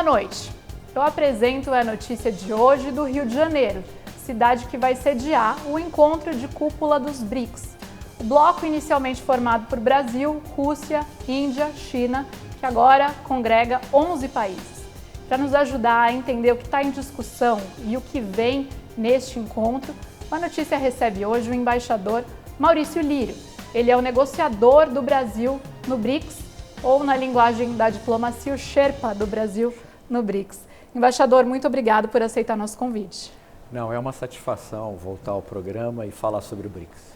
noite. Eu apresento a notícia de hoje do Rio de Janeiro, cidade que vai sediar o encontro de cúpula dos BRICS. O bloco inicialmente formado por Brasil, Rússia, Índia, China, que agora congrega 11 países. Para nos ajudar a entender o que está em discussão e o que vem neste encontro, a notícia recebe hoje o embaixador Maurício Lírio. Ele é o negociador do Brasil no BRICS, ou na linguagem da diplomacia, o Sherpa do Brasil no BRICS. Embaixador, muito obrigado por aceitar nosso convite. Não, é uma satisfação voltar ao programa e falar sobre o BRICS.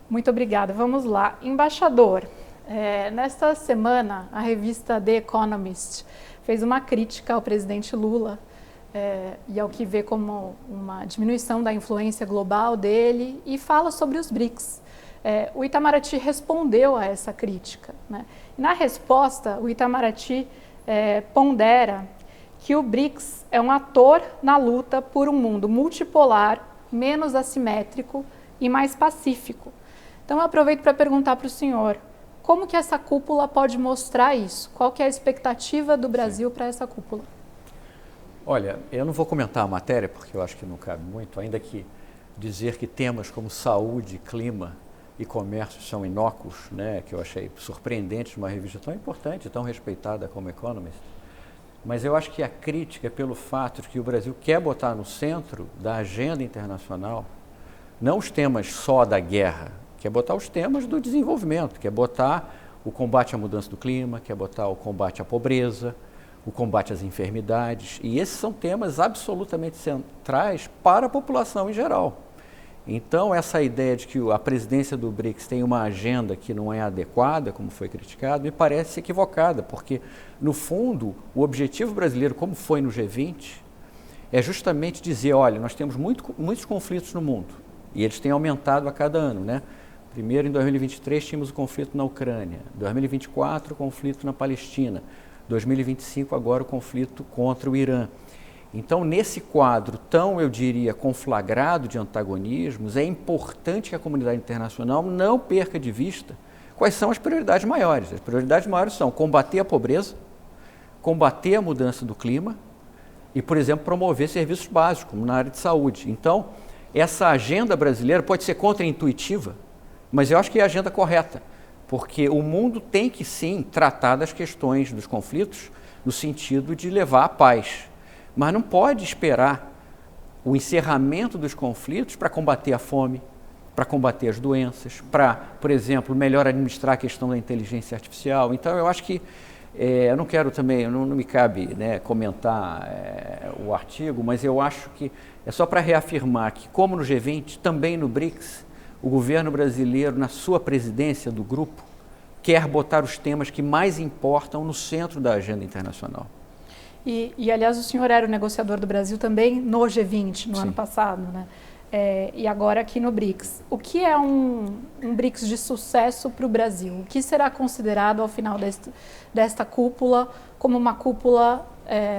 Muito obrigada. Vamos lá. Embaixador, nesta semana a revista The Economist fez uma crítica ao presidente Lula e ao que vê como uma diminuição da influência global dele e fala sobre os BRICS. O Itamaraty respondeu a essa crítica, né? Na resposta, o Itamaraty pondera que o BRICS é um ator na luta por um mundo multipolar, menos assimétrico e mais pacífico. Então, eu aproveito para perguntar para o senhor, como que essa cúpula pode mostrar isso? Qual que é a expectativa do Brasil para essa cúpula? Olha, eu não vou comentar a matéria, porque eu acho que não cabe muito, ainda que dizer que temas como saúde, clima e comércio são inócuos, né, que eu achei surpreendente de uma revista tão importante, tão respeitada como Economist. Mas eu acho que a crítica é pelo fato de que o Brasil quer botar no centro da agenda internacional não os temas só da guerra, quer botar os temas do desenvolvimento, quer botar o combate à mudança do clima, quer botar o combate à pobreza, o combate às enfermidades, e esses são temas absolutamente centrais para a população em geral. Então, essa ideia de que a presidência do BRICS tem uma agenda que não é adequada, como foi criticado, me parece equivocada, porque, no fundo, o objetivo brasileiro, como foi no G20, é justamente dizer, olha, nós temos muitos conflitos no mundo, e eles têm aumentado a cada ano, né? Primeiro, em 2023, tínhamos o conflito na Ucrânia, 2024, o conflito na Palestina, 2025, agora o conflito contra o Irã. Então, nesse quadro tão, eu diria, conflagrado de antagonismos, é importante que a comunidade internacional não perca de vista quais são as prioridades maiores. As prioridades maiores são combater a pobreza, combater a mudança do clima e, por exemplo, promover serviços básicos, como na área de saúde. Então, essa agenda brasileira pode ser contraintuitiva, mas eu acho que é a agenda correta, porque o mundo tem que, sim, tratar das questões dos conflitos no sentido de levar à paz. Mas não pode esperar o encerramento dos conflitos para combater a fome, para combater as doenças, para, por exemplo, melhor administrar a questão da inteligência artificial. Então, eu acho que, eu não quero também, não me cabe, né, comentar o artigo, mas eu acho que é só para reafirmar que, como no G20, também no BRICS, o governo brasileiro, na sua presidência do grupo, quer botar os temas que mais importam no centro da agenda internacional. E, aliás, o senhor era o negociador do Brasil também no G20, no ano passado, né? E agora aqui no BRICS. O que é um BRICS de sucesso para o Brasil? O que será considerado, ao final desta cúpula, como uma cúpula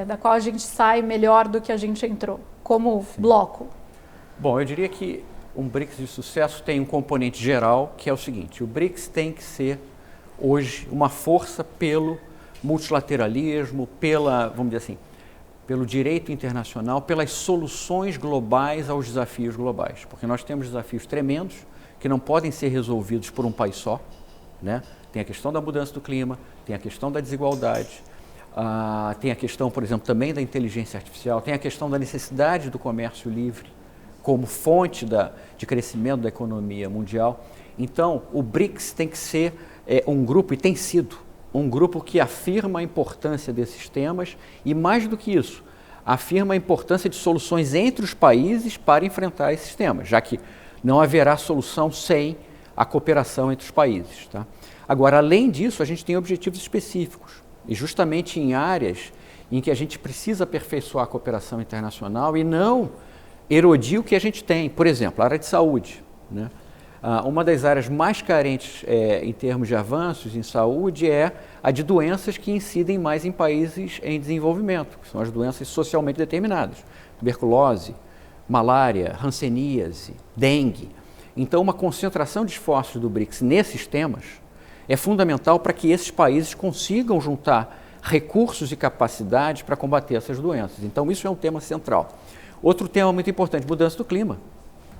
da qual a gente sai melhor do que a gente entrou, como bloco? Bom, eu diria que um BRICS de sucesso tem um componente geral, que é o seguinte: o BRICS tem que ser, hoje, uma força pelo multilateralismo, vamos dizer assim, pelo direito internacional, pelas soluções globais aos desafios globais. Porque nós temos desafios tremendos que não podem ser resolvidos por um país só, né? Tem a questão da mudança do clima, tem a questão da desigualdade, tem a questão, por exemplo, também da inteligência artificial, tem a questão da necessidade do comércio livre como fonte de crescimento da economia mundial. Então, o BRICS tem que ser um grupo, e tem sido, um grupo que afirma a importância desses temas e, mais do que isso, afirma a importância de soluções entre os países para enfrentar esses temas, já que não haverá solução sem a cooperação entre os países, tá? Agora, além disso, a gente tem objetivos específicos, e justamente em áreas em que a gente precisa aperfeiçoar a cooperação internacional e não erodir o que a gente tem. Por exemplo, a área de saúde, né? Uma das áreas mais carentes em termos de avanços em saúde é a de doenças que incidem mais em países em desenvolvimento, que são as doenças socialmente determinadas, tuberculose, malária, hanseníase, dengue. Então, uma concentração de esforços do BRICS nesses temas é fundamental para que esses países consigam juntar recursos e capacidades para combater essas doenças. Então, isso é um tema central. Outro tema muito importante, mudança do clima.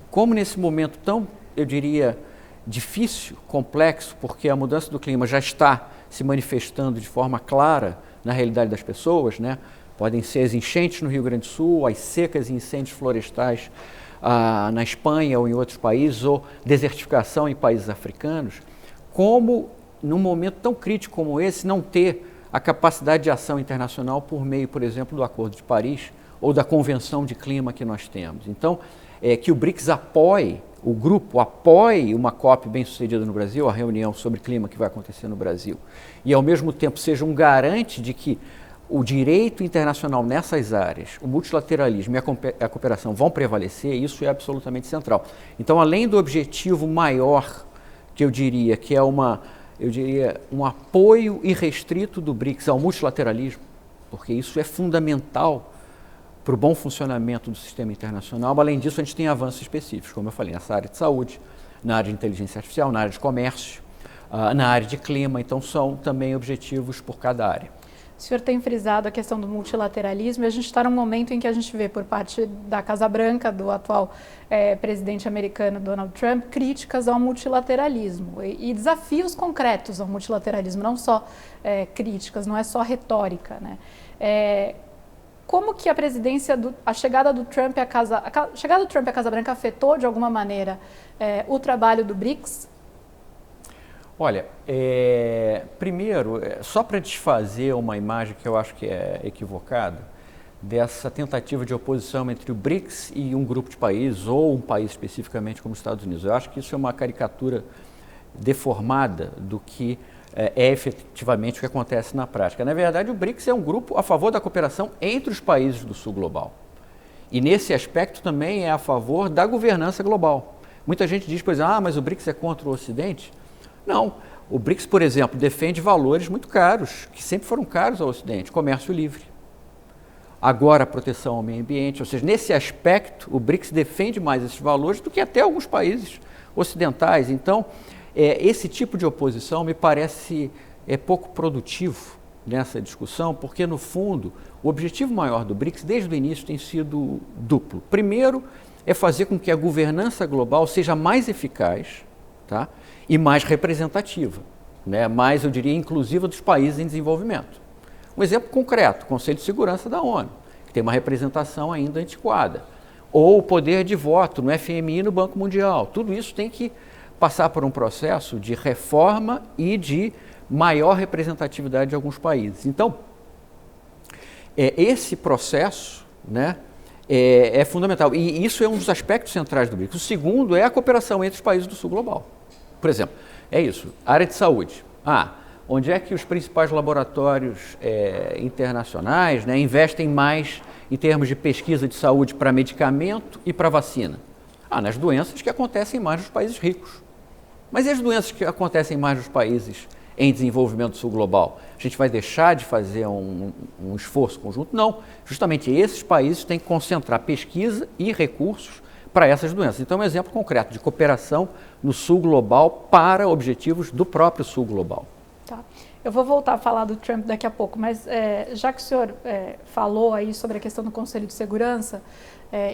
Como nesse momento tão, eu diria, difícil, complexo, porque a mudança do clima já está se manifestando de forma clara na realidade das pessoas, né? Podem ser as enchentes no Rio Grande do Sul, as secas e incêndios florestais na Espanha ou em outros países, ou desertificação em países africanos. Como, num momento tão crítico como esse, não ter a capacidade de ação internacional por meio, por exemplo, do Acordo de Paris ou da Convenção de Clima que nós temos. Então, que o BRICS apoie, o grupo apoie uma COP bem-sucedida no Brasil, a reunião sobre clima que vai acontecer no Brasil, e ao mesmo tempo seja um garante de que o direito internacional nessas áreas, o multilateralismo e a cooperação vão prevalecer, isso é absolutamente central. Então, além do objetivo maior, que eu diria que é um apoio irrestrito do BRICS ao multilateralismo, porque isso é fundamental para o bom funcionamento do sistema internacional. Além disso, a gente tem avanços específicos, como eu falei, nessa área de saúde, na área de inteligência artificial, na área de comércio, na área de clima. Então, são também objetivos por cada área. O senhor tem frisado a questão do multilateralismo e a gente está num momento em que a gente vê por parte da Casa Branca, do atual presidente americano Donald Trump, críticas ao multilateralismo e desafios concretos ao multilateralismo, não só críticas, não é só retórica, né? Como que a chegada do Trump à Casa Branca afetou de alguma maneira o trabalho do BRICS? Olha, primeiro, só para desfazer uma imagem que eu acho que é equivocada, dessa tentativa de oposição entre o BRICS e um grupo de países, ou um país especificamente como os Estados Unidos. Eu acho que isso é uma caricatura deformada do que é efetivamente o que acontece na prática. Na verdade, o BRICS é um grupo a favor da cooperação entre os países do sul global. E nesse aspecto também é a favor da governança global. Muita gente diz, pois, mas o BRICS é contra o Ocidente? Não. O BRICS, por exemplo, defende valores muito caros, que sempre foram caros ao Ocidente. Comércio livre. Agora, a proteção ao meio ambiente. Ou seja, nesse aspecto, o BRICS defende mais esses valores do que até alguns países ocidentais. Então, esse tipo de oposição me parece pouco produtivo nessa discussão, porque, no fundo, o objetivo maior do BRICS, desde o início, tem sido duplo. Primeiro, é fazer com que a governança global seja mais eficaz, tá? E mais representativa, né? Mais, eu diria, inclusiva dos países em desenvolvimento. Um exemplo concreto, o Conselho de Segurança da ONU, que tem uma representação ainda antiquada. Ou o poder de voto no FMI e no Banco Mundial. Tudo isso tem que passar por um processo de reforma e de maior representatividade de alguns países. Então, esse processo, né, é fundamental. E isso é um dos aspectos centrais do BRICS. O segundo é a cooperação entre os países do sul global. Por exemplo, é isso, área de saúde. Onde é que os principais laboratórios internacionais, né, investem mais em termos de pesquisa de saúde para medicamento e para vacina? Nas doenças que acontecem mais nos países ricos. Mas e as doenças que acontecem mais nos países em desenvolvimento do sul global? A gente vai deixar de fazer um esforço conjunto? Não. Justamente esses países têm que concentrar pesquisa e recursos para essas doenças. Então, um exemplo concreto de cooperação no sul global para objetivos do próprio sul global. Tá. Eu vou voltar a falar do Trump daqui a pouco, mas já que o senhor falou aí sobre a questão do Conselho de Segurança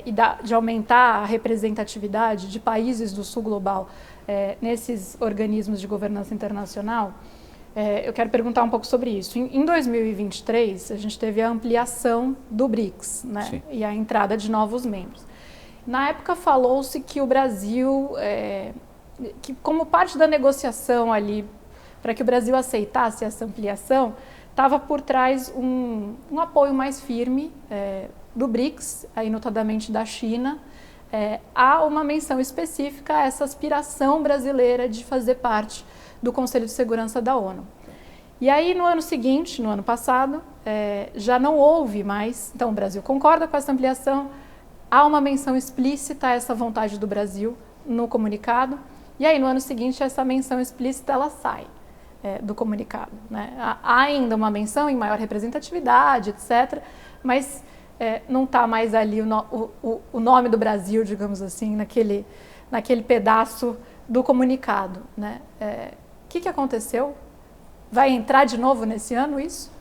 e de aumentar a representatividade de países do sul global nesses organismos de governança internacional, eu quero perguntar um pouco sobre isso. Em 2023, a gente teve a ampliação do BRICS, né? Sim. E a entrada de novos membros. Na época falou-se que o Brasil, que como parte da negociação ali, para que o Brasil aceitasse essa ampliação, estava por trás um apoio mais firme do BRICS, aí notadamente da China, há uma menção específica a essa aspiração brasileira de fazer parte do Conselho de Segurança da ONU. E aí, no ano seguinte, no ano passado, já não houve mais, então o Brasil concorda com essa ampliação, há uma menção explícita a essa vontade do Brasil no comunicado, e aí no ano seguinte essa menção explícita ela sai do comunicado, né? Há ainda uma menção em maior representatividade, etc., mas não está mais ali o nome do Brasil, digamos assim, naquele pedaço do comunicado, né? O que aconteceu? Vai entrar de novo nesse ano isso?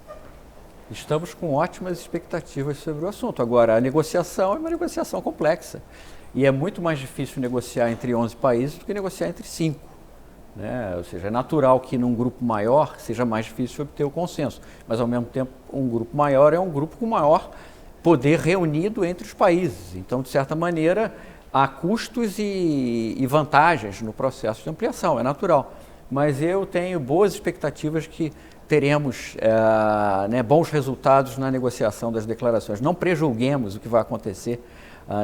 Estamos com ótimas expectativas sobre o assunto. Agora, a negociação é uma negociação complexa e é muito mais difícil negociar entre 11 países do que negociar entre 5. Né? Ou seja, é natural que num grupo maior seja mais difícil obter o consenso, mas ao mesmo tempo um grupo maior é um grupo com maior poder reunido entre os países. Então, de certa maneira, há custos e vantagens no processo de ampliação, é natural. Mas eu tenho boas expectativas que teremos bons resultados na negociação das declarações. Não prejulguemos o que vai acontecer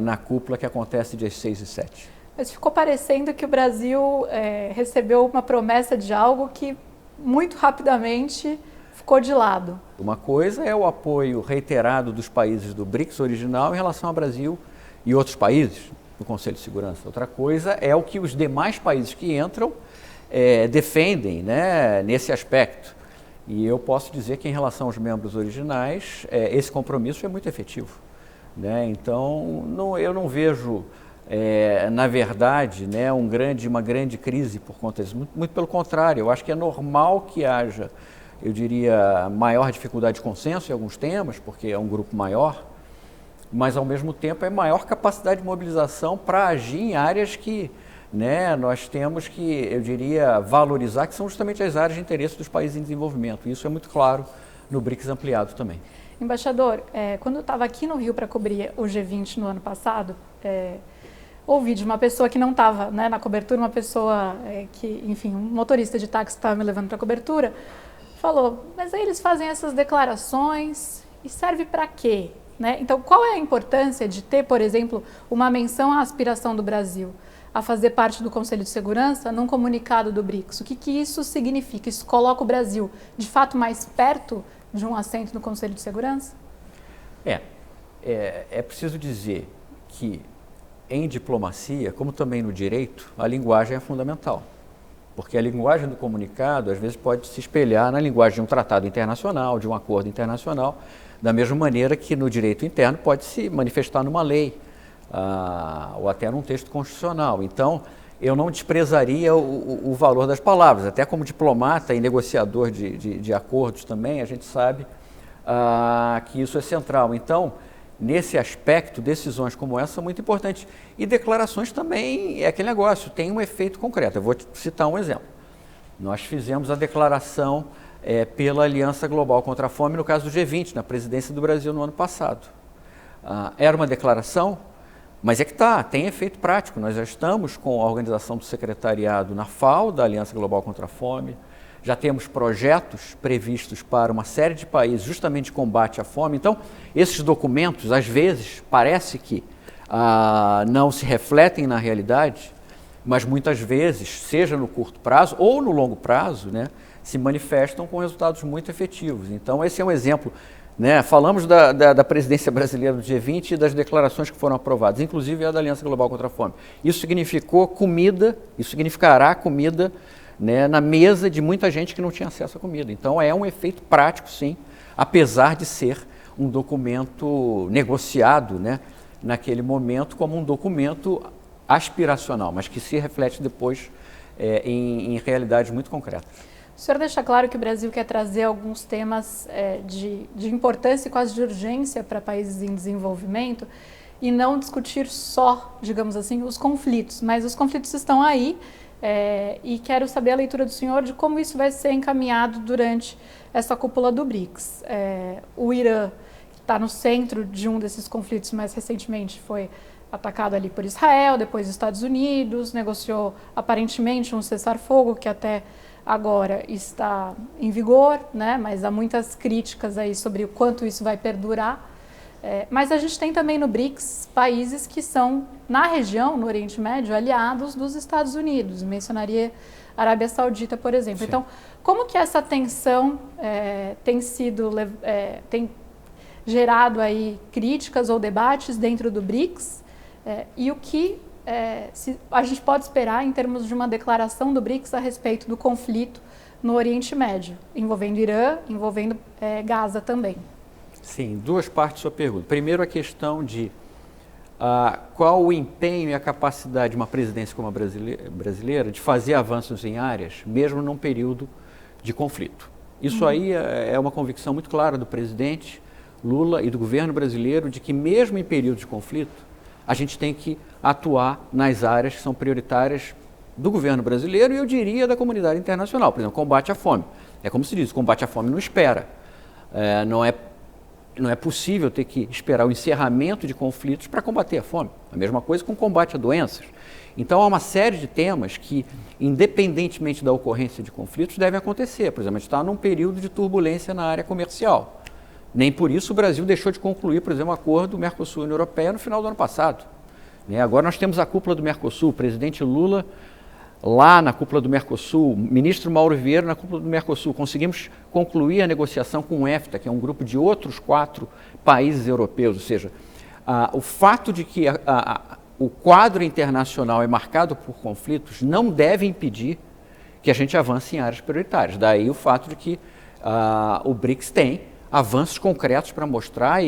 na cúpula que acontece dias 6 e 7. Mas ficou parecendo que o Brasil recebeu uma promessa de algo que muito rapidamente ficou de lado. Uma coisa é o apoio reiterado dos países do BRICS original em relação ao Brasil e outros países no Conselho de Segurança. Outra coisa é o que os demais países que entram defendem, né, nesse aspecto. E eu posso dizer que em relação aos membros originais, esse compromisso é muito efetivo. Né? Então, eu não vejo, na verdade, né, uma grande crise por conta disso. Muito pelo contrário, eu acho que é normal que haja, eu diria, maior dificuldade de consenso em alguns temas, porque é um grupo maior, mas ao mesmo tempo é maior capacidade de mobilização para agir em áreas que nós temos que, eu diria, valorizar, que são justamente as áreas de interesse dos países em desenvolvimento. Isso é muito claro no BRICS ampliado também. Embaixador, quando eu estava aqui no Rio para cobrir o G20 no ano passado, ouvi de uma pessoa que não estava na cobertura, uma pessoa um motorista de táxi que estava me levando para a cobertura, falou, mas aí eles fazem essas declarações e serve para quê? Então, qual é a importância de ter, por exemplo, uma menção à aspiração do Brasil a fazer parte do Conselho de Segurança num comunicado do BRICS? O que isso significa? Isso coloca o Brasil, de fato, mais perto de um assento no Conselho de Segurança? É preciso dizer que, em diplomacia, como também no direito, a linguagem é fundamental. Porque a linguagem do comunicado, às vezes, pode se espelhar na linguagem de um tratado internacional, de um acordo internacional, da mesma maneira que no direito interno pode se manifestar numa lei, ou até num texto constitucional. Então, eu não desprezaria o valor das palavras. Até como diplomata e negociador de acordos também, a gente sabe que isso é central. Então, nesse aspecto, decisões como essa são muito importantes. E declarações também é aquele negócio, tem um efeito concreto. Eu vou te citar um exemplo. Nós fizemos a declaração pela Aliança Global contra a Fome, no caso do G20, na presidência do Brasil no ano passado. Era uma declaração, mas tem efeito prático. Nós já estamos com a organização do secretariado na FAO, da Aliança Global contra a Fome, já temos projetos previstos para uma série de países justamente de combate à fome. Então, esses documentos, às vezes, parece que não se refletem na realidade, mas muitas vezes, seja no curto prazo ou no longo prazo, se manifestam com resultados muito efetivos. Então, esse é um exemplo. Falamos da presidência brasileira do G20 e das declarações que foram aprovadas, inclusive a da Aliança Global contra a Fome. Isso significou comida, isso significará comida na mesa de muita gente que não tinha acesso à comida. Então, é um efeito prático, sim, apesar de ser um documento negociado naquele momento como um documento aspiracional, mas que se reflete depois em realidades muito concretas. O senhor deixa claro que o Brasil quer trazer alguns temas de importância e quase de urgência para países em desenvolvimento e não discutir só, digamos assim, os conflitos. Mas os conflitos estão aí e quero saber a leitura do senhor de como isso vai ser encaminhado durante essa cúpula do BRICS. O Irã está no centro de um desses conflitos, mais recentemente foi atacado ali por Israel, depois os Estados Unidos, negociou aparentemente um cessar-fogo que até agora está em vigor, mas há muitas críticas aí sobre o quanto isso vai perdurar. Mas a gente tem também no BRICS países que são, na região, no Oriente Médio, aliados dos Estados Unidos. Mencionaria a Arábia Saudita, por exemplo. Sim. Então, como que essa tensão tem gerado aí críticas ou debates dentro do BRICS? E o que a gente pode esperar em termos de uma declaração do BRICS a respeito do conflito no Oriente Médio, envolvendo Irã, envolvendo Gaza também? Sim, duas partes da sua pergunta. Primeiro, a questão de qual o empenho e a capacidade de uma presidência como a brasileira de fazer avanços em áreas, mesmo num período de conflito. Isso aí é uma convicção muito clara do presidente Lula e do governo brasileiro de que mesmo em períodos de conflito, a gente tem que atuar nas áreas que são prioritárias do governo brasileiro e eu diria da comunidade internacional. Por exemplo, combate à fome. É como se diz, combate à fome não espera. Não é possível ter que esperar o encerramento de conflitos para combater a fome. A mesma coisa com o combate a doenças. Então, há uma série de temas que, independentemente da ocorrência de conflitos, devem acontecer. Por exemplo, a gente está num período de turbulência na área comercial. Nem por isso o Brasil deixou de concluir, por exemplo, o acordo do Mercosul e União Europeia no final do ano passado. Agora nós temos a cúpula do Mercosul, o presidente Lula lá na cúpula do Mercosul, o ministro Mauro Vieira na cúpula do Mercosul. Conseguimos concluir a negociação com o EFTA, que é um grupo de outros 4 países europeus. Ou seja, o fato de que o quadro internacional é marcado por conflitos não deve impedir que a gente avance em áreas prioritárias. Daí o fato de que o BRICS tem avanços concretos para mostrar,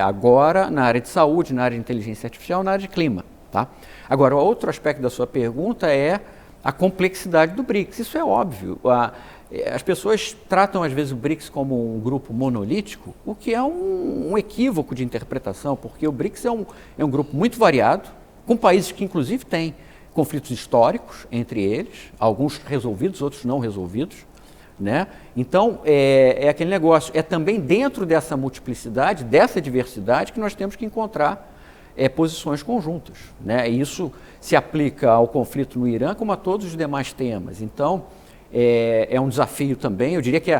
agora na área de saúde, na área de inteligência artificial, na área de clima. Tá? Agora, o outro aspecto da sua pergunta é a complexidade do BRICS. Isso é óbvio. As pessoas tratam, às vezes, o BRICS como um grupo monolítico, o que é um equívoco de interpretação, porque o BRICS é um grupo muito variado, com países que, inclusive, têm conflitos históricos entre eles, alguns resolvidos, outros não resolvidos. Então, é aquele negócio. É também dentro dessa multiplicidade, dessa diversidade, que nós temos que encontrar posições conjuntas. E isso se aplica ao conflito no Irã como a todos os demais temas. Então, é um desafio também. Eu diria que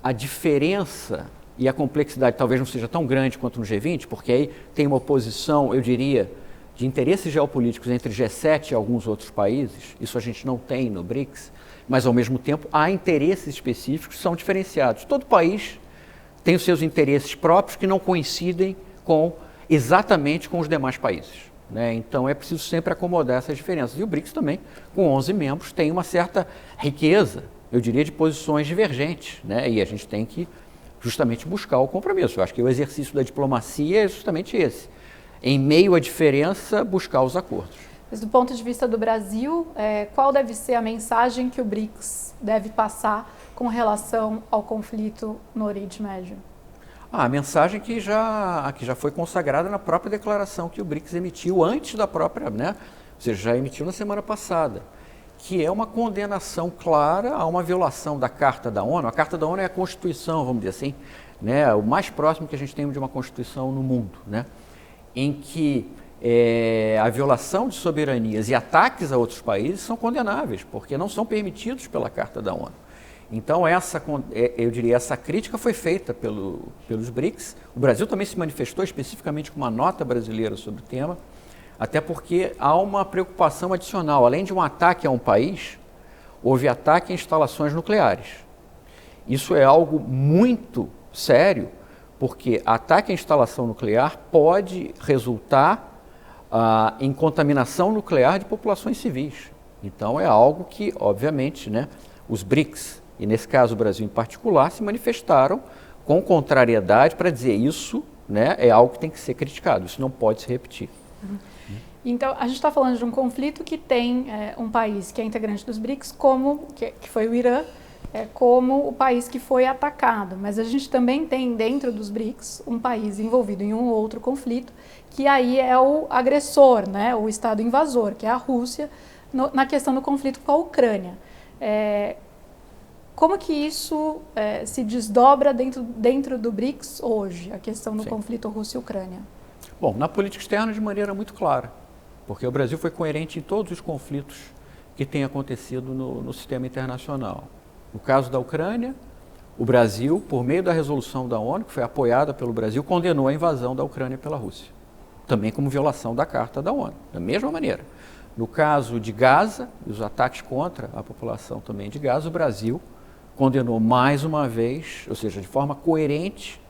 a diferença e a complexidade talvez não seja tão grande quanto no G20, porque aí tem uma oposição, eu diria, de interesses geopolíticos entre G7 e alguns outros países. Isso a gente não tem no BRICS, mas ao mesmo tempo há interesses específicos que são diferenciados. Todo país tem os seus interesses próprios que não coincidem exatamente com os demais países. Então é preciso sempre acomodar essas diferenças. E o BRICS também, com 11 membros, tem uma certa riqueza, eu diria, de posições divergentes. E a gente tem que justamente buscar o compromisso. Eu acho que o exercício da diplomacia é justamente esse. Em meio à diferença, buscar os acordos. Mas do ponto de vista do Brasil, qual deve ser a mensagem que o BRICS deve passar com relação ao conflito no Oriente Médio? A mensagem que já foi consagrada na própria declaração que o BRICS emitiu antes da própria, ou seja, já emitiu na semana passada, que é uma condenação clara a uma violação da Carta da ONU. A Carta da ONU é a Constituição, vamos dizer assim, o mais próximo que a gente tem de uma Constituição no mundo, em que a violação de soberanias e ataques a outros países são condenáveis, porque não são permitidos pela Carta da ONU. Então, eu diria, essa crítica foi feita pelos BRICS. O Brasil também se manifestou especificamente com uma nota brasileira sobre o tema, até porque há uma preocupação adicional. Além de um ataque a um país, houve ataque a instalações nucleares. Isso é algo muito sério, porque ataque à instalação nuclear pode resultar em contaminação nuclear de populações civis. Então, é algo que, obviamente, os BRICS, e nesse caso o Brasil em particular, se manifestaram com contrariedade para dizer isso é algo que tem que ser criticado, isso não pode se repetir. Então, a gente está falando de um conflito que tem um país que é integrante dos BRICS, que foi o Irã, como o país que foi atacado, mas a gente também tem dentro dos BRICS um país envolvido em um outro conflito, que aí é o agressor, o Estado invasor, que é a Rússia, na questão do conflito com a Ucrânia. Como que isso se desdobra dentro do BRICS hoje, a questão do conflito Rússia e Ucrânia? Bom, na política externa de maneira muito clara, porque o Brasil foi coerente em todos os conflitos que têm acontecido no sistema internacional. No caso da Ucrânia, o Brasil, por meio da resolução da ONU, que foi apoiada pelo Brasil, condenou a invasão da Ucrânia pela Rússia, também como violação da Carta da ONU, da mesma maneira. No caso de Gaza, os ataques contra a população também de Gaza, o Brasil condenou mais uma vez, ou seja, de forma coerente,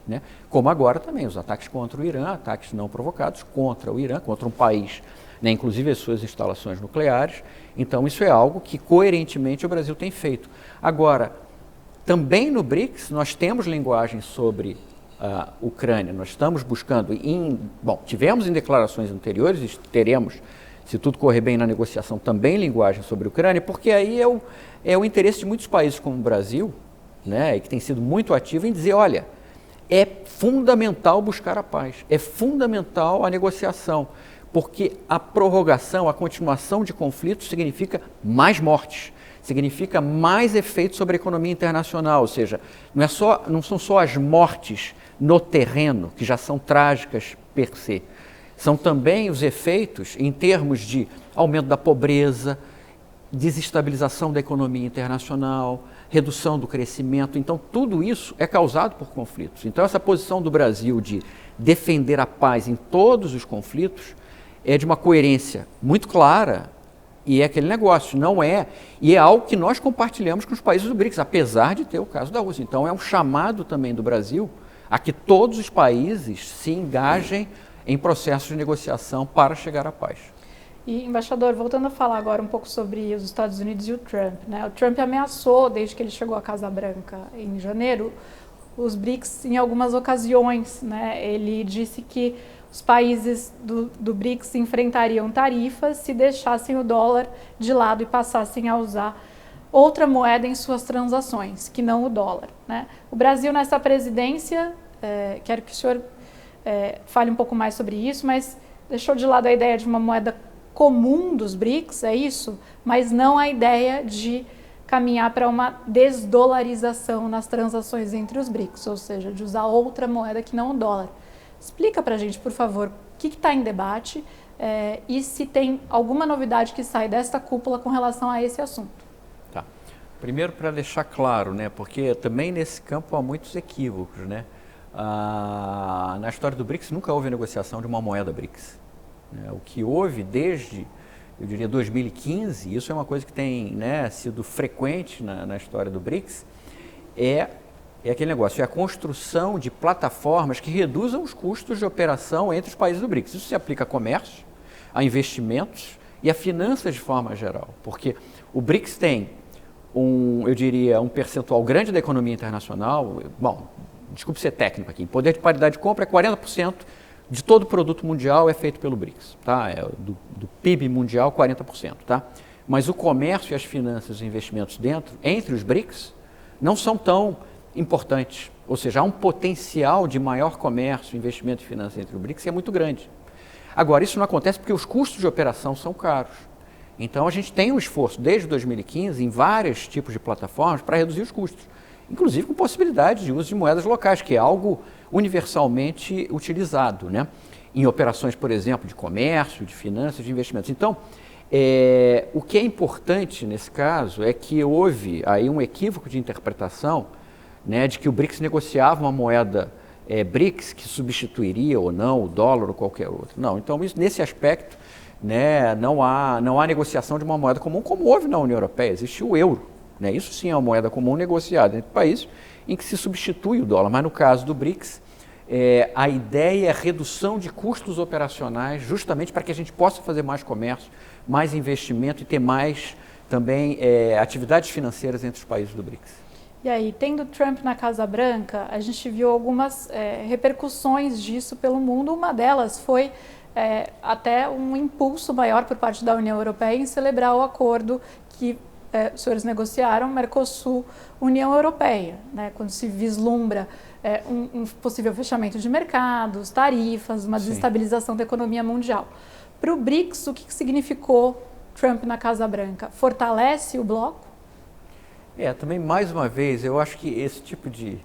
como agora também, os ataques contra o Irã, ataques não provocados contra o Irã, contra um país, inclusive as suas instalações nucleares. Então, isso é algo que coerentemente o Brasil tem feito. Agora, também no BRICS, nós temos linguagem sobre a Ucrânia, nós estamos buscando, tivemos em declarações anteriores e teremos, se tudo correr bem na negociação, também linguagem sobre a Ucrânia, porque aí é o interesse de muitos países como o Brasil, né, e que tem sido muito ativa em dizer, olha, é fundamental buscar a paz, é fundamental a negociação, porque a prorrogação, a continuação de conflitos significa mais mortes, significa mais efeitos sobre a economia internacional, ou seja, não são só as mortes no terreno, que já são trágicas per se, são também os efeitos em termos de aumento da pobreza, desestabilização da economia internacional, redução do crescimento. Então, tudo isso é causado por conflitos. Então, essa posição do Brasil de defender a paz em todos os conflitos é de uma coerência muito clara e é aquele negócio, não é... E é algo que nós compartilhamos com os países do BRICS, apesar de ter o caso da Rússia. Então, é um chamado também do Brasil a que todos os países se engajem em processos de negociação para chegar à paz. E, embaixador, voltando a falar agora um pouco sobre os Estados Unidos e o Trump, né? O Trump ameaçou, desde que ele chegou à Casa Branca em janeiro, os BRICS em algumas ocasiões, né? Ele disse que os países do BRICS enfrentariam tarifas se deixassem o dólar de lado e passassem a usar outra moeda em suas transações, que não o dólar, né? O Brasil, nessa presidência, quero que o senhor fale um pouco mais sobre isso, mas deixou de lado a ideia de uma moeda comum dos BRICS, é isso, mas não a ideia de caminhar para uma desdolarização nas transações entre os BRICS, ou seja, de usar outra moeda que não o dólar. Explica para a gente, por favor, o que está em debate e se tem alguma novidade que sai desta cúpula com relação a esse assunto. Tá. Primeiro, para deixar claro, né, porque também nesse campo há muitos equívocos, né? Na história do BRICS nunca houve negociação de uma moeda BRICS. O que houve desde, eu diria, 2015, isso é uma coisa que tem, né, sido frequente na história do BRICS, é aquele negócio, é a construção de plataformas que reduzam os custos de operação entre os países do BRICS. Isso se aplica a comércio, a investimentos e a finanças de forma geral, porque o BRICS tem eu diria, um percentual grande da economia internacional. Bom, desculpe ser técnico aqui, poder de paridade de compra é 40% de todo o produto mundial é feito pelo BRICS, tá? Do PIB mundial, 40%, tá? Mas o comércio e as finanças e os investimentos entre os BRICS, não são tão importantes. Ou seja, há um potencial de maior comércio, investimento e finanças entre os BRICS que é muito grande. Agora, isso não acontece porque os custos de operação são caros. Então, a gente tem um esforço, desde 2015, em vários tipos de plataformas para reduzir os custos, inclusive com possibilidade de uso de moedas locais, que é algo universalmente utilizado, né? Em operações, por exemplo, de comércio, de finanças, de investimentos. Então, o que é importante nesse caso é que houve aí um equívoco de interpretação, né, de que o BRICS negociava uma moeda BRICS que substituiria ou não o dólar ou qualquer outro. Não, então nesse aspecto, né, não há negociação de uma moeda comum como houve na União Europeia, existe o euro. Né? Isso sim é uma moeda comum negociada entre países em que se substitui o dólar, mas no caso do BRICS, a ideia é a redução de custos operacionais justamente para que a gente possa fazer mais comércio, mais investimento e ter mais também atividades financeiras entre os países do BRICS. E aí, tendo Trump na Casa Branca, a gente viu algumas repercussões disso pelo mundo. Uma delas foi até um impulso maior por parte da União Europeia em celebrar o acordo que os senhores negociaram, Mercosul-União Europeia, né, quando se vislumbra um possível fechamento de mercados, tarifas, uma desestabilização da economia mundial. Para o BRICS, o que significou Trump na Casa Branca? Fortalece o bloco? Também, mais uma vez, eu acho que esse tipo de,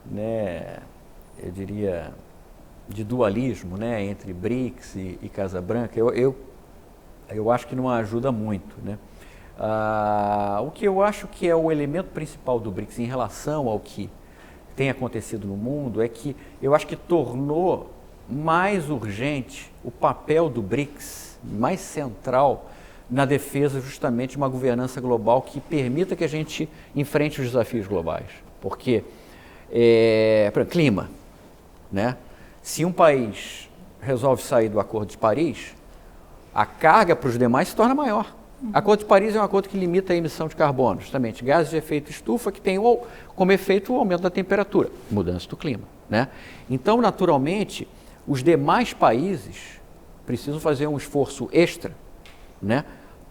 né, eu diria, de dualismo, né, entre BRICS e Casa Branca, eu acho que não ajuda muito, né? O que eu acho que é o elemento principal do BRICS em relação ao que tem acontecido no mundo é que eu acho que tornou mais urgente o papel do BRICS, mais central, na defesa justamente de uma governança global que permita que a gente enfrente os desafios globais. Porque, por exemplo, clima, né? Se um país resolve sair do Acordo de Paris, a carga para os demais se torna maior. O Acordo de Paris é um acordo que limita a emissão de carbono, justamente gases de efeito estufa que tem como efeito o aumento da temperatura, mudança do clima, né? Então, naturalmente, os demais países precisam fazer um esforço extra, né,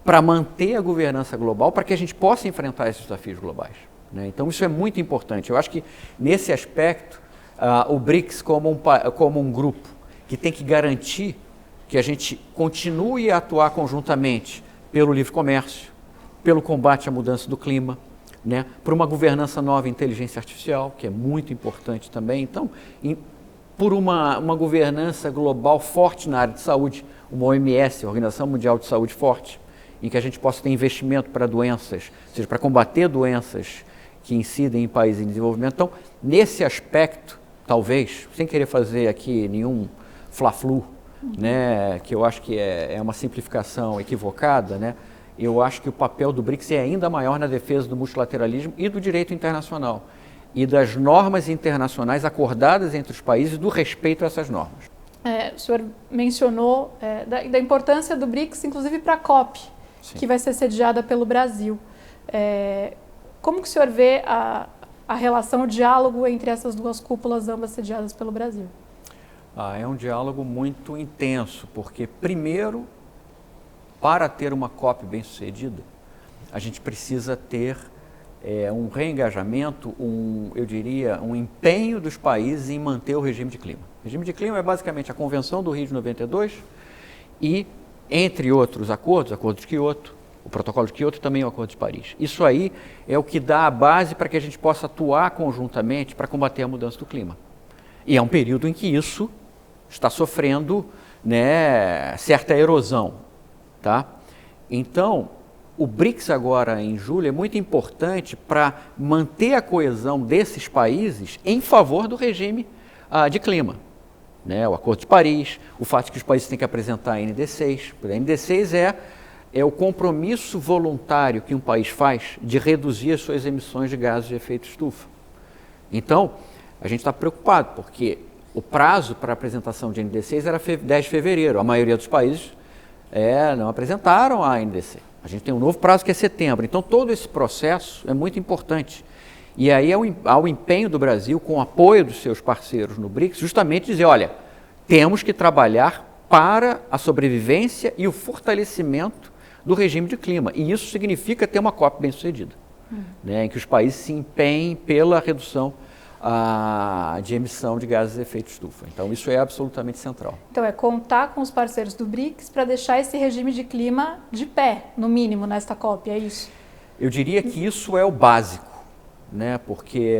para manter a governança global, para que a gente possa enfrentar esses desafios globais. né? Então, isso é muito importante. Eu acho que, nesse aspecto, o BRICS, como um grupo que tem que garantir que a gente continue a atuar conjuntamente pelo livre comércio, pelo combate à mudança do clima, né, por uma governança nova em inteligência artificial, que é muito importante também. Então, por uma governança global forte na área de saúde, uma OMS, Organização Mundial de Saúde forte, em que a gente possa ter investimento para doenças, ou seja, para combater doenças que incidem em países em desenvolvimento. Então, nesse aspecto, talvez, sem querer fazer aqui nenhum fla-flu, né, que eu acho que é uma simplificação equivocada, né, eu acho que o papel do BRICS é ainda maior na defesa do multilateralismo e do direito internacional e das normas internacionais acordadas entre os países do respeito a essas normas. O senhor mencionou da importância do BRICS, inclusive para a COP, sim, que vai ser sediada pelo Brasil. Como que o senhor vê a relação, o diálogo entre essas duas cúpulas, ambas sediadas pelo Brasil? É um diálogo muito intenso, porque, primeiro, para ter uma COP bem-sucedida, a gente precisa ter um reengajamento, eu diria, um empenho dos países em manter o regime de clima. O regime de clima é basicamente a Convenção do Rio de 92 e, entre outros acordos, o Acordo de Quioto, o Protocolo de Quioto e também o Acordo de Paris. Isso aí é o que dá a base para que a gente possa atuar conjuntamente para combater a mudança do clima. E é um período em que isso está sofrendo, né, certa erosão, tá? Então, o BRICS agora em julho é muito importante para manter a coesão desses países em favor do regime de clima, né? O Acordo de Paris, o fato de que os países têm que apresentar a ND6. A ND6 é o compromisso voluntário que um país faz de reduzir as suas emissões de gases de efeito estufa. Então, a gente está preocupado, porque o prazo para a apresentação de ND6 era 10 de fevereiro. A maioria dos países não apresentaram a NDC. A gente tem um novo prazo que é setembro. Então, todo esse processo é muito importante. E aí há o empenho do Brasil, com o apoio dos seus parceiros no BRICS, justamente dizer, olha, temos que trabalhar para a sobrevivência e o fortalecimento do regime de clima. E isso significa ter uma COP bem-sucedida, né, em que os países se empenhem pela redução de emissão de gases de efeito estufa. Então, isso é absolutamente central. Então, é contar com os parceiros do BRICS para deixar esse regime de clima de pé, no mínimo, nesta COP, é isso? Eu diria que isso é o básico, né? Porque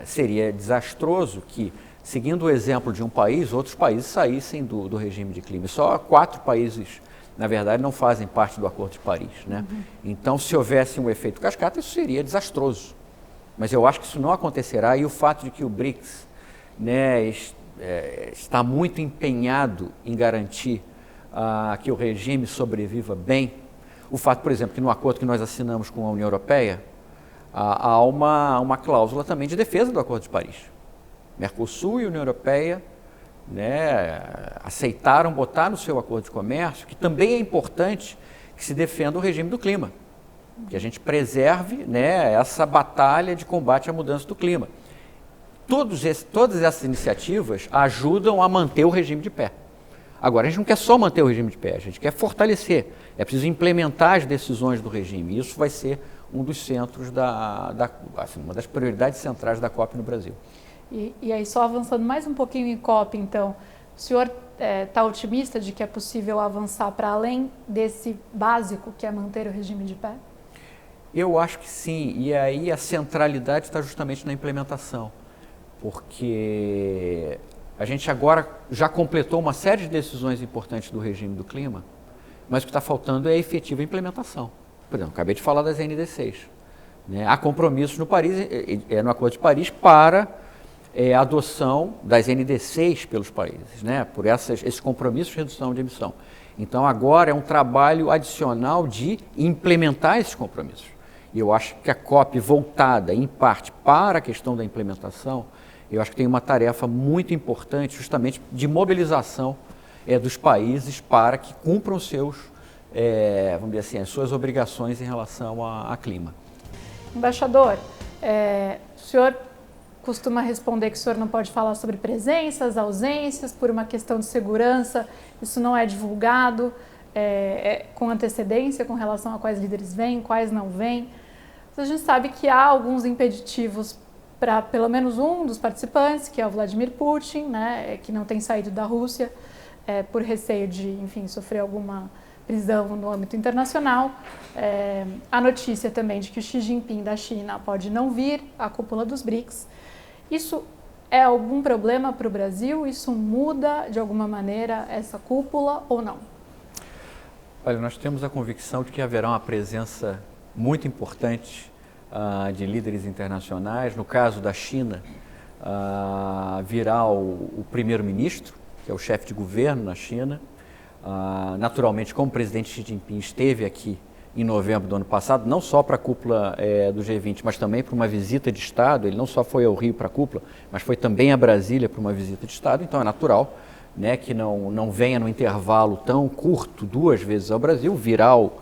seria desastroso que, seguindo o exemplo de um país, outros países saíssem do regime de clima. E só 4 países, na verdade, não fazem parte do Acordo de Paris, né? Então, se houvesse um efeito cascata, isso seria desastroso. Mas eu acho que isso não acontecerá, e o fato de que o BRICS, né, está muito empenhado em garantir que o regime sobreviva bem, o fato, por exemplo, que no acordo que nós assinamos com a União Europeia, há uma cláusula também de defesa do Acordo de Paris. Mercosul e União Europeia, né, aceitaram botar no seu acordo de comércio, que também é importante que se defenda o regime do clima, que a gente preserve, né, essa batalha de combate à mudança do clima. Todas essas iniciativas ajudam a manter o regime de pé. Agora, a gente não quer só manter o regime de pé, a gente quer fortalecer. É preciso implementar as decisões do regime. Isso vai ser um dos centros, uma das prioridades centrais da COP no Brasil. E aí, só avançando mais um pouquinho em COP, então, o senhor está otimista de que é possível avançar para além desse básico, que é manter o regime de pé? Eu acho que sim, e aí a centralidade está justamente na implementação, porque a gente agora já completou uma série de decisões importantes do regime do clima, mas o que está faltando é a efetiva implementação. Por exemplo, acabei de falar das ND6. Né? Há compromissos no Acordo de Paris para a adoção das ND6 pelos países, né? Por esses compromissos de redução de emissão. Então, agora é um trabalho adicional de implementar esses compromissos. E eu acho que a COP, voltada em parte para a questão da implementação, eu acho que tem uma tarefa muito importante justamente de mobilização dos países para que cumpram seus, vamos dizer assim, as suas obrigações em relação a clima. Embaixador, o senhor costuma responder que o senhor não pode falar sobre presenças, ausências, por uma questão de segurança, isso não é divulgado com antecedência com relação a quais líderes vêm, quais não vêm. Mas a gente sabe que há alguns impeditivos para pelo menos um dos participantes, que é o Vladimir Putin, né, que não tem saído da Rússia por receio de, enfim, sofrer alguma prisão no âmbito internacional. A notícia também de que o Xi Jinping da China pode não vir à cúpula dos BRICS. Isso é algum problema para o Brasil? Isso muda de alguma maneira essa cúpula ou não? Olha, nós temos a convicção de que haverá uma presença muito importante de líderes internacionais. No caso da China, virá o primeiro-ministro, que é o chefe de governo na China. Naturalmente, como o presidente Xi Jinping esteve aqui em novembro do ano passado, não só para a cúpula do G20, mas também para uma visita de Estado. Ele não só foi ao Rio para a cúpula, mas foi também a Brasília para uma visita de Estado. Então é natural, né, que não venha no intervalo tão curto, 2 vezes ao Brasil, virá o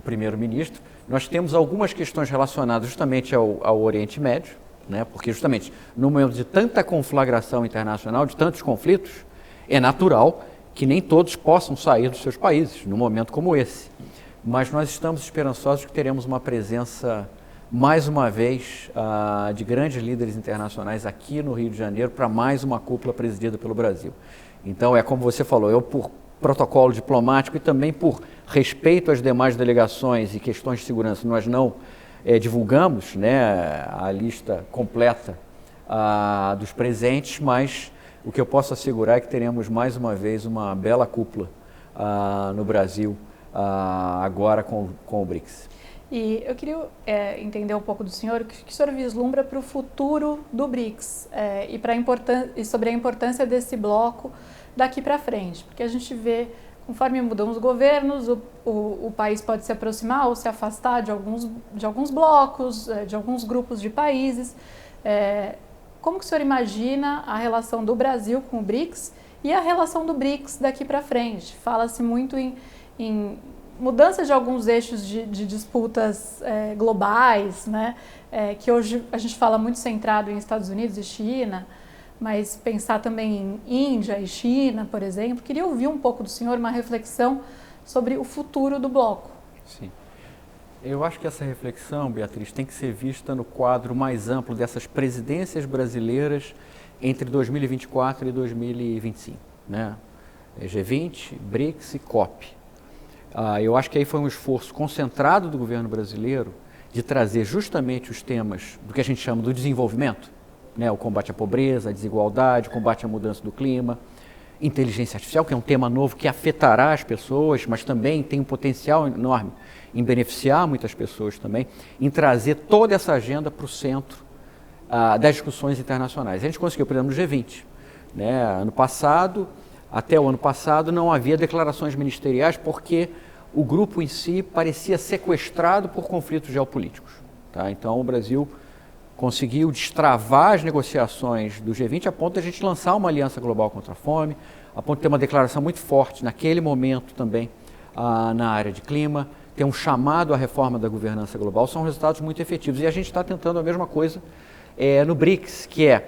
primeiro-ministro. Nós temos algumas questões relacionadas justamente ao Oriente Médio, né, porque justamente no momento de tanta conflagração internacional, de tantos conflitos, é natural que nem todos possam sair dos seus países num momento como esse. Mas nós estamos esperançosos que teremos uma presença, mais uma vez, de grandes líderes internacionais aqui no Rio de Janeiro para mais uma cúpula presidida pelo Brasil. Então, é como você falou, eu por protocolo diplomático e também por respeito às demais delegações e questões de segurança, nós não divulgamos, né, a lista completa dos presentes, mas o que eu posso assegurar é que teremos mais uma vez uma bela cúpula no Brasil, agora com o BRICS. E eu queria entender um pouco do senhor, o que o senhor vislumbra para o futuro do BRICS e sobre a importância desse bloco daqui para frente, porque a gente vê, conforme mudam os governos, o país pode se aproximar ou se afastar de alguns blocos, de alguns grupos de países. Como que o senhor imagina a relação do Brasil com o BRICS e a relação do BRICS daqui para frente? Fala-se muito em mudança de alguns eixos de disputas globais, né? Que hoje a gente fala muito centrado em Estados Unidos e China, mas pensar também em Índia e China, por exemplo. Queria ouvir um pouco do senhor, uma reflexão sobre o futuro do bloco. Sim. Eu acho que essa reflexão, Beatriz, tem que ser vista no quadro mais amplo dessas presidências brasileiras entre 2024 e 2025, né? G20, BRICS e COP. Eu acho que aí foi um esforço concentrado do governo brasileiro de trazer justamente os temas do que a gente chama do desenvolvimento, né? O combate à pobreza, a desigualdade, o combate à mudança do clima, inteligência artificial, que é um tema novo que afetará as pessoas, mas também tem um potencial enorme em beneficiar muitas pessoas também, em trazer toda essa agenda para o centro das discussões internacionais. A gente conseguiu, por exemplo, no G20, né? Até o ano passado, não havia declarações ministeriais porque o grupo em si parecia sequestrado por conflitos geopolíticos. Tá? Então, o Brasil conseguiu destravar as negociações do G20 a ponto de a gente lançar uma aliança global contra a fome, a ponto de ter uma declaração muito forte naquele momento também na área de clima, ter um chamado à reforma da governança global. São resultados muito efetivos. E a gente está tentando a mesma coisa no BRICS, que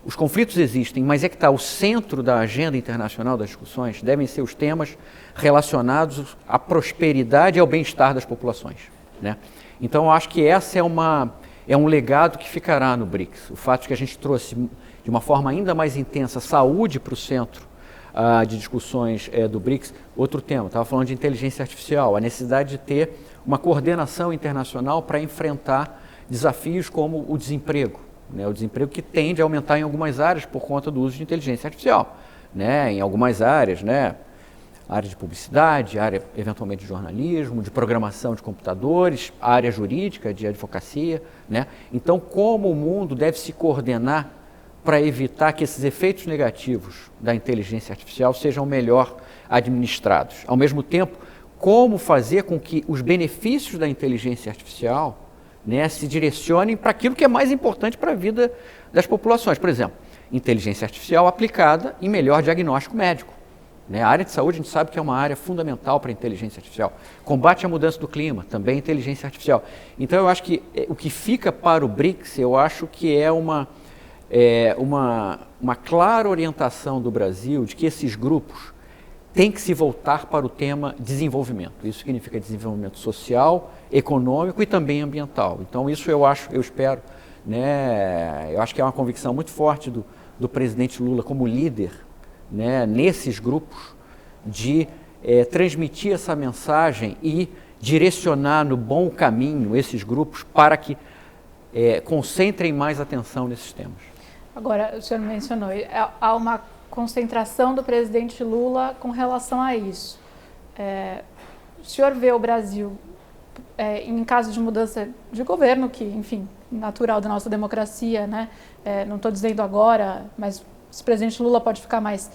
os conflitos existem, mas é que está o centro da agenda internacional das discussões devem ser os temas relacionados à prosperidade e ao bem-estar das populações, né? Então, eu acho que essa é um legado que ficará no BRICS. O fato de que a gente trouxe de uma forma ainda mais intensa saúde para o centro de discussões do BRICS. Outro tema, estava falando de inteligência artificial, a necessidade de ter uma coordenação internacional para enfrentar desafios como o desemprego. O desemprego que tende a aumentar em algumas áreas por conta do uso de inteligência artificial, né? Em algumas áreas, né? Área de publicidade, área eventualmente de jornalismo, de programação de computadores, área jurídica, de advocacia, né? Então, como o mundo deve se coordenar para evitar que esses efeitos negativos da inteligência artificial sejam melhor administrados? Ao mesmo tempo, como fazer com que os benefícios da inteligência artificial, né, se direcionem para aquilo que é mais importante para a vida das populações. Por exemplo, inteligência artificial aplicada em melhor diagnóstico médico, né? A área de saúde a gente sabe que é uma área fundamental para a inteligência artificial. Combate à mudança do clima, também inteligência artificial. Então eu acho que o que fica para o BRICS, eu acho que é uma clara orientação do Brasil de que esses grupos tem que se voltar para o tema desenvolvimento. Isso significa desenvolvimento social, econômico e também ambiental. Então isso eu espero, né, eu acho que é uma convicção muito forte do presidente Lula como líder, né, nesses grupos, de transmitir essa mensagem e direcionar no bom caminho esses grupos para que concentrem mais atenção nesses temas. Agora, o senhor mencionou, há uma concentração do presidente Lula com relação a isso. O senhor vê o Brasil, em caso de mudança de governo, que, enfim, natural da nossa democracia, né? Não estou dizendo agora, mas o presidente Lula pode ficar mais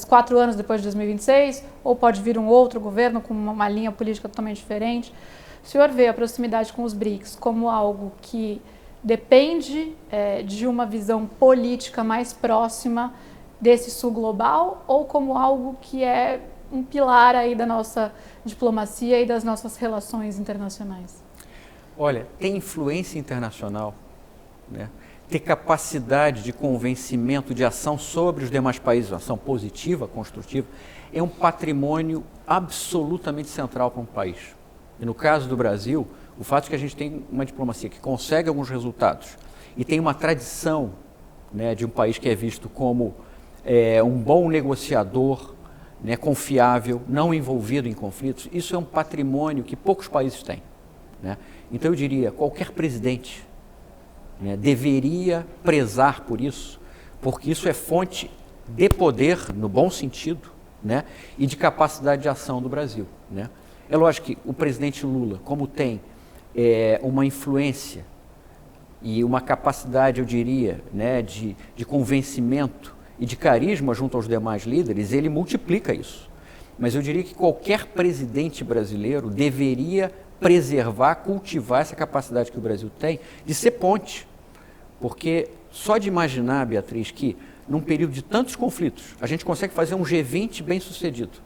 4 anos depois de 2026, ou pode vir um outro governo com uma linha política totalmente diferente. O senhor vê a proximidade com os BRICS como algo que depende de uma visão política mais próxima desse sul global, ou como algo que é um pilar aí da nossa diplomacia e das nossas relações internacionais? Olha, tem influência internacional, né? Ter capacidade de convencimento, de ação sobre os demais países, ação positiva, construtiva, é um patrimônio absolutamente central para um país. E no caso do Brasil, o fato de que a gente tem uma diplomacia que consegue alguns resultados e tem uma tradição, né, de um país que é visto como um bom negociador, né, confiável, não envolvido em conflitos, isso é um patrimônio que poucos países têm, né? Então eu diria, qualquer presidente, né, deveria prezar por isso, porque isso é fonte de poder, no bom sentido, né, e de capacidade de ação do Brasil, né? É lógico que o presidente Lula, como tem uma influência e uma capacidade, eu diria, né, de convencimento e de carisma junto aos demais líderes, ele multiplica isso. Mas eu diria que qualquer presidente brasileiro deveria preservar, cultivar essa capacidade que o Brasil tem de ser ponte. Porque só de imaginar, Beatriz, que num período de tantos conflitos, a gente consegue fazer um G20 bem sucedido.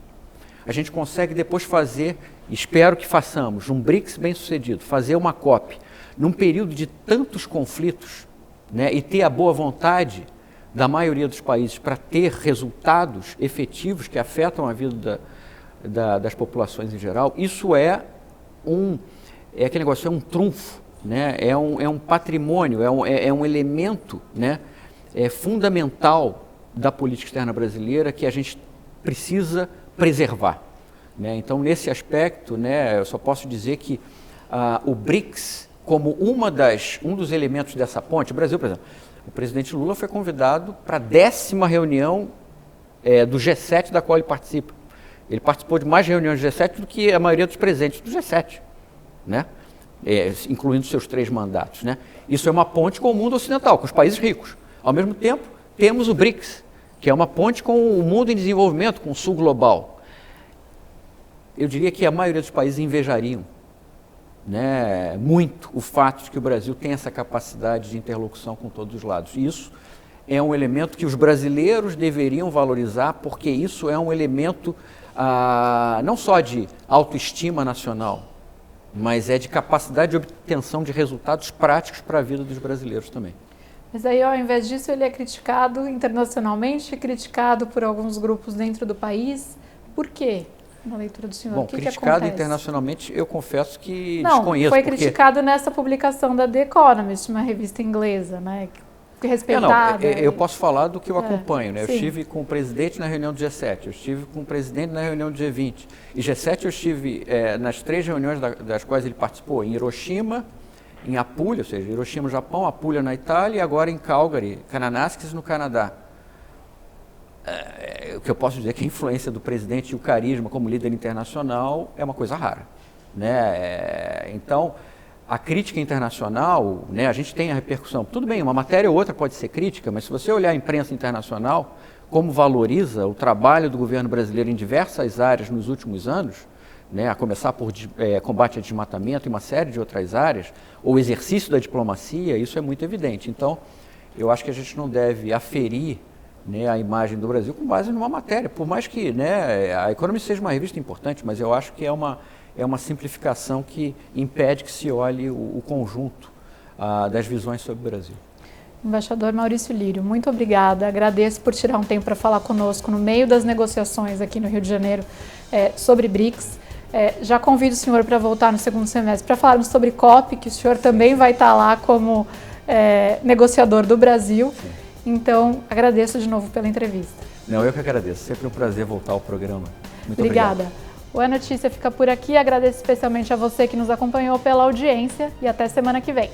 A gente consegue depois fazer, espero que façamos, um BRICS bem sucedido, fazer uma COP. Num período de tantos conflitos, né, e ter a boa vontade da maioria dos países para ter resultados efetivos que afetam a vida das populações em geral, isso é aquele negócio, é um trunfo, né? É um patrimônio, é um elemento, né, fundamental da política externa brasileira que a gente precisa preservar, né? Então, nesse aspecto, né, eu só posso dizer que o BRICS, como um dos elementos dessa ponte, o Brasil, por exemplo, o presidente Lula foi convidado para a 10ª reunião do G7 da qual ele participa. Ele participou de mais reuniões do G7 do que a maioria dos presidentes do G7, né? Incluindo seus 3 mandatos, né? Isso é uma ponte com o mundo ocidental, com os países ricos. Ao mesmo tempo, temos o BRICS, que é uma ponte com o mundo em desenvolvimento, com o sul global. Eu diria que a maioria dos países invejariam, né, muito o fato de que o Brasil tem essa capacidade de interlocução com todos os lados. Isso é um elemento que os brasileiros deveriam valorizar, porque isso é um elemento não só de autoestima nacional, mas de capacidade de obtenção de resultados práticos para a vida dos brasileiros também. Mas aí, ao invés disso, ele é criticado internacionalmente, criticado por alguns grupos dentro do país. Por quê? Na leitura do senhor, bom, o que criticado acontece? Internacionalmente, eu confesso que não, desconheço. Foi criticado nessa publicação da The Economist, uma revista inglesa, né? Respeitada. Eu posso falar do que eu acompanho, né? Eu sim. estive com o presidente na reunião do G7, eu estive com o presidente na reunião do G20. E G7 eu estive nas 3 reuniões das quais ele participou, em Hiroshima, em Apulia, ou seja, Hiroshima no Japão, Apulia na Itália e agora em Calgary, Kananaskis no Canadá. O que eu posso dizer é que a influência do presidente e o carisma como líder internacional é uma coisa rara, né? Então, a crítica internacional, né, a gente tem a repercussão. Tudo bem, uma matéria ou outra pode ser crítica, mas se você olhar a imprensa internacional, como valoriza o trabalho do governo brasileiro em diversas áreas nos últimos anos, né, a começar por combate a desmatamento e uma série de outras áreas, ou exercício da diplomacia, isso é muito evidente. Então, eu acho que a gente não deve aferir, né, a imagem do Brasil com base numa matéria, por mais que, né, a Economist seja uma revista importante, mas eu acho que é uma simplificação que impede que se olhe o conjunto das visões sobre o Brasil. Embaixador Maurício Lírio, muito obrigada. Agradeço por tirar um tempo para falar conosco no meio das negociações aqui no Rio de Janeiro sobre BRICS. Já convido o senhor para voltar no segundo semestre para falarmos sobre COP, que o senhor também vai estar lá como negociador do Brasil. Sim. Então, agradeço de novo pela entrevista. Não, eu que agradeço. Sempre um prazer voltar ao programa. Muito obrigada. obrigado. O É Notícia fica por aqui. Agradeço especialmente a você que nos acompanhou pela audiência e até semana que vem.